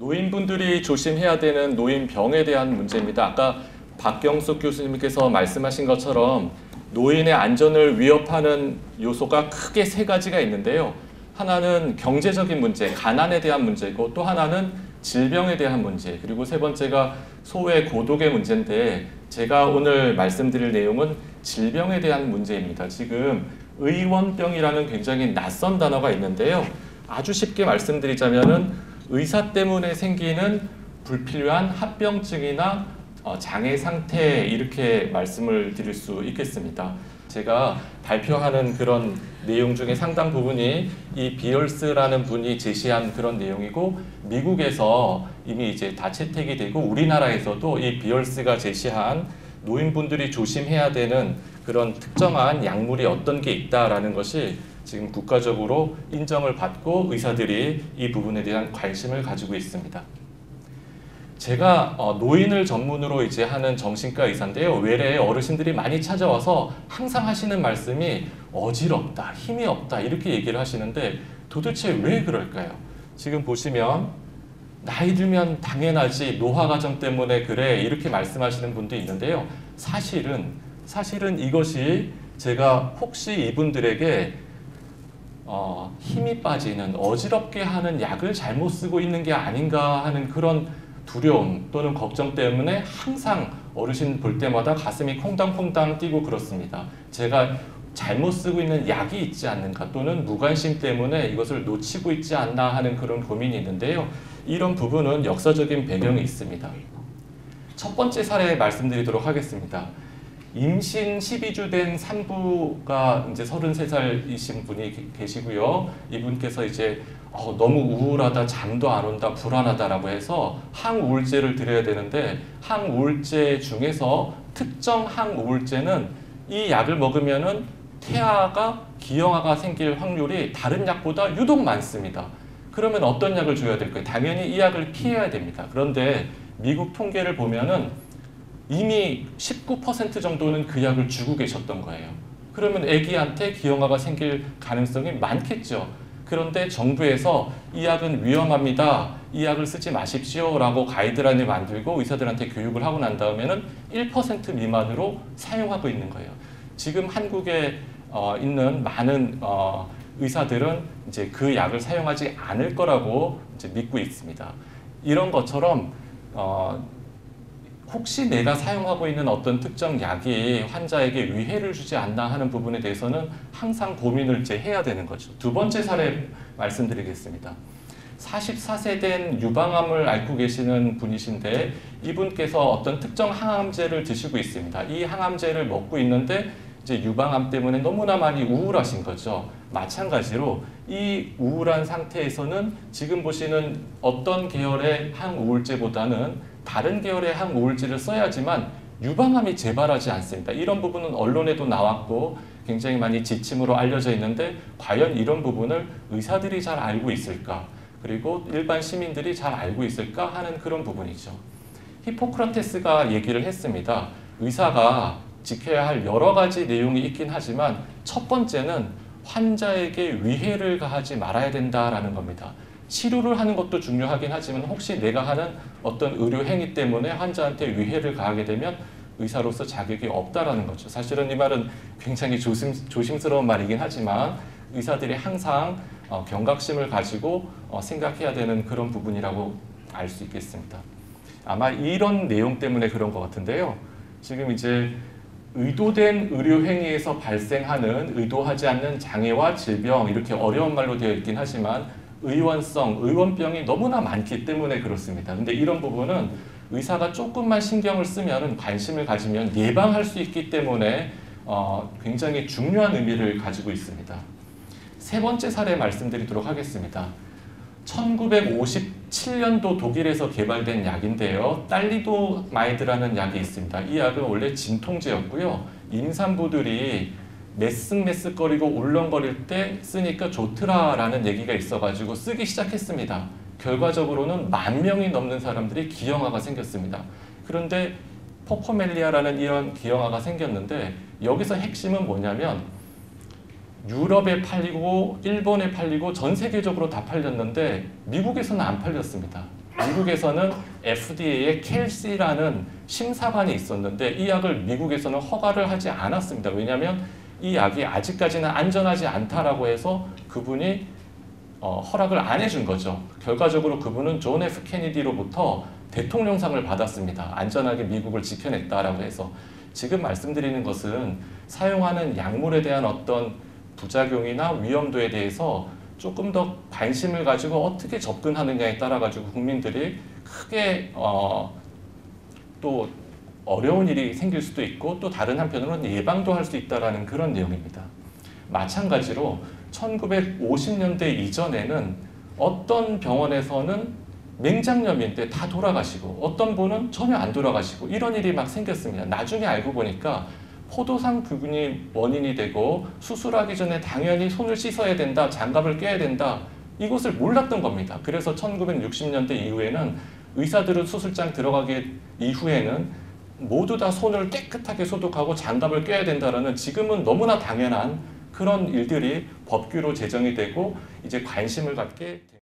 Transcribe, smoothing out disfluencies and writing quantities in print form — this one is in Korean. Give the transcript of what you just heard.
노인분들이 조심해야 되는 노인병에 대한 문제입니다. 아까 박경숙 교수님께서 말씀하신 것처럼 노인의 안전을 위협하는 요소가 크게 세 가지가 있는데요. 하나는 경제적인 문제, 가난에 대한 문제고, 또 하나는 질병에 대한 문제, 그리고 세 번째가 소외 고독의 문제인데, 제가 오늘 말씀드릴 내용은 질병에 대한 문제입니다. 지금 의원병이라는 굉장히 낯선 단어가 있는데요. 아주 쉽게 말씀드리자면은 의사 때문에 생기는 불필요한 합병증이나 장애 상태, 이렇게 말씀을 드릴 수 있겠습니다. 제가 발표하는 그런 내용 중에 상당 부분이 이 비얼스라는 분이 제시한 그런 내용이고, 미국에서 이미 이제 다 채택이 되고 우리나라에서도 이 비얼스가 제시한 노인분들이 조심해야 되는 그런 특정한 약물이 어떤 게 있다라는 것이 지금 국가적으로 인정을 받고 의사들이 이 부분에 대한 관심을 가지고 있습니다. 제가 노인을 전문으로 이제 하는 정신과 의사인데요. 외래에 어르신들이 많이 찾아와서 항상 하시는 말씀이 어지럽다, 힘이 없다, 이렇게 얘기를 하시는데 도대체 왜 그럴까요? 지금 보시면 나이 들면 당연하지, 노화 과정 때문에 그래, 이렇게 말씀하시는 분도 있는데요. 사실은 이것이 제가 혹시 이분들에게 힘이 빠지는, 어지럽게 하는 약을 잘못 쓰고 있는 게 아닌가 하는 그런 두려움 또는 걱정 때문에 항상 어르신 볼 때마다 가슴이 콩당콩당 뛰고 그렇습니다. 제가 잘못 쓰고 있는 약이 있지 않는가, 또는 무관심 때문에 이것을 놓치고 있지 않나 하는 그런 고민이 있는데요. 이런 부분은 역사적인 배경이 있습니다. 첫 번째 사례 말씀드리도록 하겠습니다. 임신 12주 된 산부가 이제 33살이신 분이 계시고요. 이분께서 이제 너무 우울하다, 잠도 안 온다, 불안하다라고 해서 항우울제를 드려야 되는데, 항우울제 중에서 특정 항우울제는 이 약을 먹으면은 태아가 기형아가 생길 확률이 다른 약보다 유독 많습니다. 그러면 어떤 약을 줘야 될까요? 당연히 이 약을 피해야 됩니다. 그런데 미국 통계를 보면은 이미 19% 정도는 그 약을 주고 계셨던 거예요. 그러면 아기한테 기형아가 생길 가능성이 많겠죠. 그런데 정부에서 이 약은 위험합니다, 이 약을 쓰지 마십시오 라고 가이드라인을 만들고 의사들한테 교육을 하고 난 다음에는 1% 미만으로 사용하고 있는 거예요. 지금 한국에 있는 많은 의사들은 이제 그 약을 사용하지 않을 거라고 이제 믿고 있습니다. 이런 것처럼 혹시 내가 사용하고 있는 어떤 특정 약이 환자에게 위해를 주지 않나 하는 부분에 대해서는 항상 고민을 이제 해야 되는 거죠. 두 번째 사례 말씀드리겠습니다. 44세 된 유방암을 앓고 계시는 분이신데, 이분께서 어떤 특정 항암제를 드시고 있습니다. 이 항암제를 먹고 있는데 이제 유방암 때문에 너무나 많이 우울하신 거죠. 마찬가지로 이 우울한 상태에서는 지금 보시는 어떤 계열의 항우울제보다는 다른 계열의 항우울제를 써야지만 유방암이 재발하지 않습니다. 이런 부분은 언론에도 나왔고 굉장히 많이 지침으로 알려져 있는데, 과연 이런 부분을 의사들이 잘 알고 있을까, 그리고 일반 시민들이 잘 알고 있을까 하는 그런 부분이죠. 히포크라테스가 얘기를 했습니다. 의사가 지켜야 할 여러 가지 내용이 있긴 하지만 첫 번째는 환자에게 위해를 가하지 말아야 된다라는 겁니다. 치료를 하는 것도 중요하긴 하지만 혹시 내가 하는 어떤 의료 행위 때문에 환자한테 위해를 가하게 되면 의사로서 자격이 없다라는 거죠. 사실은 이 말은 굉장히 조심스러운 말이긴 하지만 의사들이 항상 경각심을 가지고 생각해야 되는 그런 부분이라고 알 수 있겠습니다. 아마 이런 내용 때문에 그런 것 같은데요. 지금 이제 의도된 의료 행위에서 발생하는 의도하지 않는 장애와 질병, 이렇게 어려운 말로 되어 있긴 하지만 의원병이 너무나 많기 때문에 그렇습니다. 근데 이런 부분은 의사가 조금만 신경을 쓰면, 관심을 가지면 예방할 수 있기 때문에 굉장히 중요한 의미를 가지고 있습니다. 세 번째 사례 말씀드리도록 하겠습니다. 1957년도 독일에서 개발된 약인데요. 딸리도마이드라는 약이 있습니다. 이 약은 원래 진통제였고요. 임산부들이 메쓱메쓱거리고 울렁거릴 때 쓰니까 좋더라라는 얘기가 있어가지고 쓰기 시작했습니다. 결과적으로는 10,000명이 넘는 사람들이 기형아가 생겼습니다. 그런데 포코멜리아라는 이런 기형아가 생겼는데, 여기서 핵심은 뭐냐면 유럽에 팔리고 일본에 팔리고 전 세계적으로 다 팔렸는데 미국에서는 안 팔렸습니다. 미국에서는 FDA의 켈시라는 심사관이 있었는데 이 약을 미국에서는 허가를 하지 않았습니다. 왜냐하면 이 약이 아직까지는 안전하지 않다라고 해서 그분이 허락을 안 해준 거죠. 결과적으로 그분은 존 F 케네디로부터 대통령상을 받았습니다. 안전하게 미국을 지켜냈다라고 해서. 지금 말씀드리는 것은 사용하는 약물에 대한 어떤 부작용이나 위험도에 대해서 조금 더 관심을 가지고 어떻게 접근하느냐에 따라 가지고 국민들이 크게 또 어려운 일이 생길 수도 있고 또 다른 한편으로는 예방도 할 수 있다라는 그런 내용입니다. 마찬가지로 1950년대 이전에는 어떤 병원에서는 맹장염인데 다 돌아가시고 어떤 분은 전혀 안 돌아가시고 이런 일이 막 생겼습니다. 나중에 알고 보니까 포도상 부근이 원인이 되고 수술하기 전에 당연히 손을 씻어야 된다, 장갑을 껴야 된다, 이것을 몰랐던 겁니다. 그래서 1960년대 이후에는 의사들은 수술장 들어가기 이후에는 모두 다 손을 깨끗하게 소독하고 장갑을 껴야 된다라는 지금은 너무나 당연한 그런 일들이 법규로 제정이 되고 이제 관심을 갖게 됩니다.